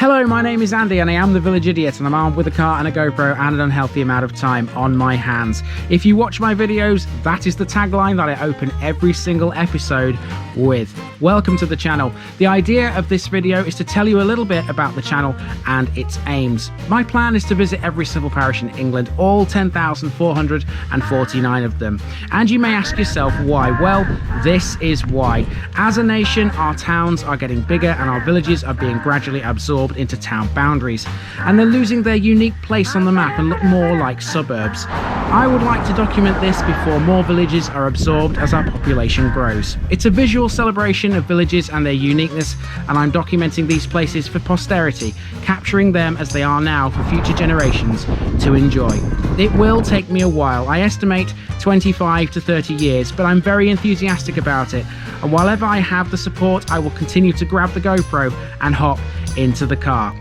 Hello, my name is Andy and I am the Village Idiot, and I'm armed with a car and a GoPro and an unhealthy amount of time on my hands. If you watch my videos, that is the tagline that I open every single episode with. Welcome to the channel. The idea of this video is to tell you a little bit about the channel and its aims. My plan is to visit every civil parish in England, all 10,449 of them. And you may ask yourself why? Well, this is why. As a nation, our towns are getting bigger and our villages are being gradually absorbed into town boundaries, and they're losing their unique place on the map and look more like suburbs. I would like to document this before more villages are absorbed as our population grows. It's a visual celebration of villages and their uniqueness, and I'm documenting these places for posterity, capturing them as they are now for future generations to enjoy. It will take me a while, I estimate 25 to 30 years, but I'm very enthusiastic about it, and whilever I have the support, I will continue to grab the GoPro and hop into the car.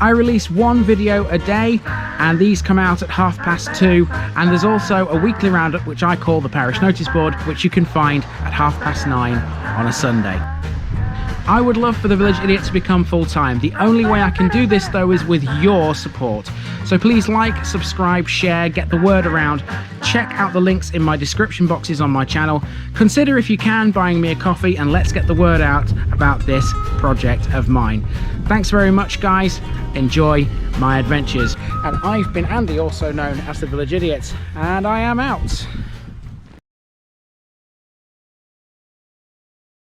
I release one video a day, and these come out at 2:30, and there's also a weekly roundup which I call the Parish Notice Board, which you can find at 9:30 on a Sunday. I would love for the Village Idiot to become full-time. The only way I can do this though is with your support. So please like, subscribe, share, get the word around. Check out the links in my description boxes on my channel. Consider, if you can, buying me a coffee, and let's get the word out about this project of mine. Thanks very much, guys. Enjoy my adventures. And I've been Andy, also known as the Village Idiot, and I am out.